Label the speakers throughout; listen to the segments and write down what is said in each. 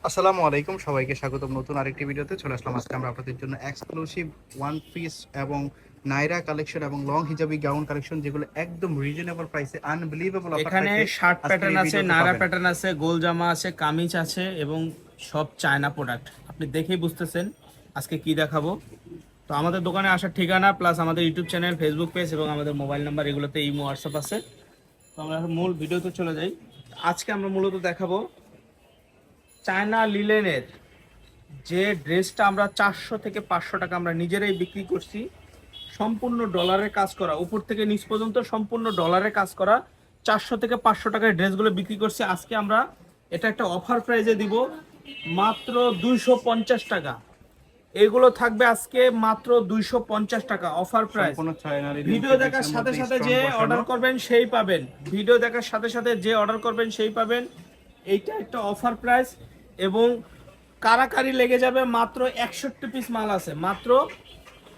Speaker 1: আসসালামু আলাইকুম, সবাইকে স্বাগতম নতুন আরেকটি ভিডিওতে। চলে আসলাম আজকে আমরা আপনাদের জন্য এক্সক্লুসিভ ওয়ান পিস এবং নাইরা কালেকশন এবং লং হিজাবি গাউন কালেকশন, যেগুলো একদম রিজনেবল প্রাইসে আনবিলিভেবল অফার
Speaker 2: এখানে
Speaker 1: প্রাইসে
Speaker 2: শার্ট
Speaker 1: আজকের
Speaker 2: প্যাটার্ন
Speaker 1: এই
Speaker 2: আছে,
Speaker 1: ভিডিওতে
Speaker 2: নায়রা
Speaker 1: পাবেন।
Speaker 2: প্যাটার্ন আছে, গোল জামা আছে, কামিজ আছে এবং সব চায়না প্রোডাক্ট। আপনি দেখেই বুঝতেছেন আজকে কি দেখাবো। তো আমাদের দোকানে আসার ঠিকানা প্লাস আমাদের ইউটিউব চ্যানেল, ফেসবুক পেজ এবং আমাদের মোবাইল নাম্বার, এগুলোতে ইমো হোয়াটসঅ্যাপ আছে। তো আমরা এখন মূল ভিডিওতে চলে যাই। আজকে আমরা মূলত দেখাবো চায়না লিলেনের যে ড্রেসটা আমরা 400 থেকে 500 টাকা আমরা নিজেরাই বিক্রি করছি। সম্পূর্ণ ডলারের কাজ করা, উপর থেকে নিচ পর্যন্ত সম্পূর্ণ ডলারের কাজ করা 400 থেকে 500 টাকায় ড্রেসগুলো বিক্রি করছি। আজকে আমরা এটা একটা অফার প্রাইজে দিব, মাত্র 250 টাকা। এগুলো থাকবে আজকে মাত্র 250 টাকা অফার প্রাইস।
Speaker 1: সম্পূর্ণ চায়না লিনেন
Speaker 2: ভিডিও দেখার
Speaker 1: ফেব্রিক্সের
Speaker 2: সাথে
Speaker 1: মধ্যে
Speaker 2: সাথে
Speaker 1: স্টোন
Speaker 2: যে
Speaker 1: বসানো।
Speaker 2: অর্ডার করবেন সেই পাবেন। ভিডিও দেখার সাথে সাথে যে অর্ডার করবেন সেই পাবেন। এইটা একটা অফার প্রাইস এবং কারাকারি লেগে যাবে। মাত্র 61 পিস মাল আছে, মাত্র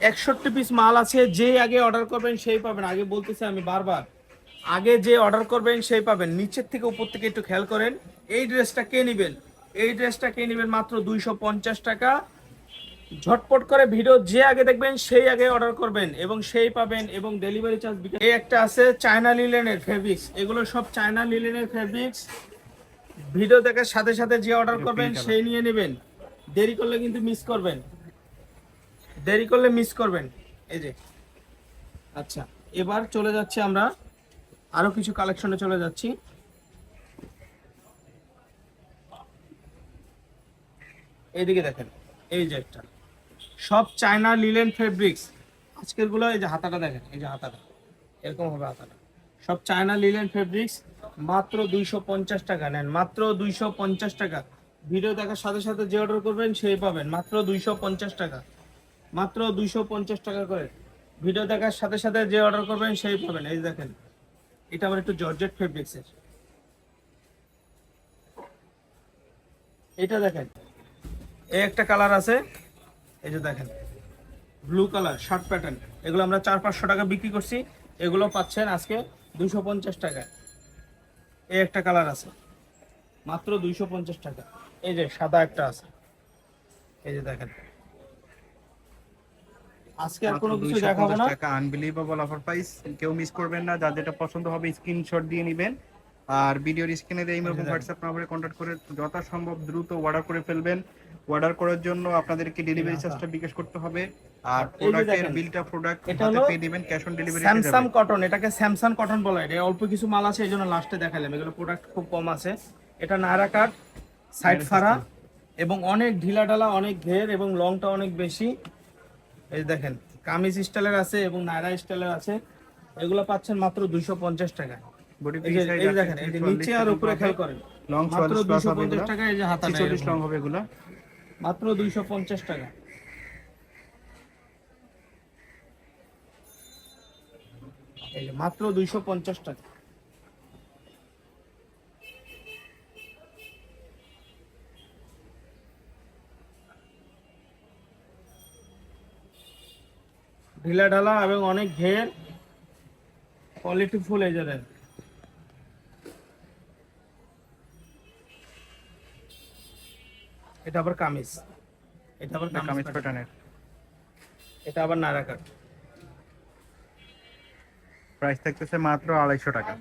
Speaker 2: 61 পিস মাল আছে। যে আগে অর্ডার করবেন সেই পাবেন। আগে বলতেছি আমি বারবার, আগে যে অর্ডার করবেন সেই পাবেন। নিচের থেকে উপর থেকে একটু খেয়াল করেন। এই ড্রেসটা কে নেবেন? এই ড্রেসটা কে নেবেন মাত্র 250 টাকা। ঝটপট করে ভিডিও যে আগে দেখবেন সেই আগে অর্ডার করবেন এবং সেই পাবেন এবং ডেলিভারি চার্জ। এই একটা আছে চায়না লিলেনের ফেব্রিক্স, এগুলো সব চায়না লিলেনের ফেব্রিক্স। ভিডিও দেখার সাথে সাথে যে অর্ডার করবেন সেই নিয়ে নেবেন। দেরি করলে কিন্তু মিস করবেন, দেরি করলে মিস করবেন। এই যে আচ্ছা, এবার চলে যাচ্ছি আমরা আরো কিছু কালেকশনে চলে যাচ্ছি। এইদিকে দেখেন, এই যে একটা সব চায়না লিলেন ফেব্রিক্স। আজকের গুলো এই যে হাতাটা দেখেন, এই যে হাতাটা এরকম হবে হাতাটা। সব চায়না লিলেন ফেব্রিক্স, মাত্র 250 টাকা নেন, মাত্র 250 টাকা। ভিডিও দেখার সাথে সাথে যে অর্ডার করবেন সেই পাবেন মাত্র 250 টাকা, মাত্র 250 টাকা করে। ভিডিও দেখার সাথে সাথে যে অর্ডার করবেন সেই পাবেন। এই যে দেখেন, এটা আবার একটু জর্জেট ফেব্রিক্সের। এটা দেখেন, এই একটা কালার আছে, এই যে দেখেন ব্লু কালার শার্ট প্যাটার্ন। এগুলো আমরা 400-500 টাকা বিক্রি করছি, এগুলো পাচ্ছেন আজকে 250 টাকায়। এই একটা কালার আছে, মাত্র 250 টাকা। এই যে সাদা একটা আছে, এই যে দেখেন। আজকে আর
Speaker 1: মাত্র
Speaker 2: কোনো কিছু দেখাবো
Speaker 1: 250
Speaker 2: না।
Speaker 1: টাকা আনবিলিভেবল অফার প্রাইস। কেউ মিস করবেন না, যার যেটা পছন্দ হবে স্ক্রিনশট দিয়ে নেবেন আর ভিডিওর স্ক্রিনে দিয়ে
Speaker 2: এই
Speaker 1: এবং
Speaker 2: যে দেখেন,
Speaker 1: হোয়াটসঅ্যাপ নম্বরে কন্ট্যাক্ট করে যথাসম্ভব দ্রুত অর্ডার করে ফেলবেন। অর্ডার করার জন্য আপনাদেরকে
Speaker 2: এই
Speaker 1: ডেলিভারি
Speaker 2: হাতা।
Speaker 1: চার্জটা বিকাশ করতে হবে আর
Speaker 2: এই যে
Speaker 1: প্রোডাক্টের
Speaker 2: দেখেন,
Speaker 1: বিলটা প্রোডাক্ট
Speaker 2: এটা
Speaker 1: হাতে
Speaker 2: হলো
Speaker 1: পেয়ে দিবেন, ক্যাশ অন ডেলিভারি হয়ে যাবে।
Speaker 2: Samsung cotton. এটাকে স্যামসাং কটন বলা হয়। এটা অল্প কিছু মাল আছে, এই জন্য লাস্টে দেখালাম। এগুলো প্রোডাক্ট খুব কম আছে। এটা নায়রা কাট, সাইড ফাড়া এবং অনেক ঢিলা ঢালা, অনেক ঘের এবং লংটা অনেক বেশি। এই দেখেন, কামিজ স্টাইলের আছে এবং নায়রা স্টাইলের আছে। এগুলো পাচ্ছেন মাত্র 250 টাকায়।
Speaker 1: বডি
Speaker 2: এই
Speaker 1: ফ্রি
Speaker 2: যে
Speaker 1: সাইজ
Speaker 2: এই যে দেখেন,
Speaker 1: 38
Speaker 2: এই
Speaker 1: থেকে
Speaker 2: যে
Speaker 1: 44
Speaker 2: নিচে আর
Speaker 1: পর্যন্ত
Speaker 2: উপরে
Speaker 1: হবে।
Speaker 2: খেয়াল করেন।
Speaker 1: লং
Speaker 2: মাত্র
Speaker 1: 44 প্লাস
Speaker 2: দুইশো
Speaker 1: হবে
Speaker 2: পঞ্চাশ
Speaker 1: এগুলা,
Speaker 2: টাকায় এই যে হাতাটা
Speaker 1: 46
Speaker 2: এরকম
Speaker 1: লং
Speaker 2: হবে।
Speaker 1: হবে এগুলা।
Speaker 2: মাত্র 250 টাকা। এই যে মাত্র 250 টাকা। ঢিলা ঢালা এবং অনেক ঘের, কোয়ালিটি ফুল। এই যে দেখেন, এটা আবার কামিজ, এটা আবার কামিজ
Speaker 1: কামিজ
Speaker 2: প্যাটার্ন,
Speaker 1: প্যাটার্নের
Speaker 2: এটা আবার নায়রা কাট।
Speaker 1: প্রাইস থাকতেছে মাত্র 250 টাকা।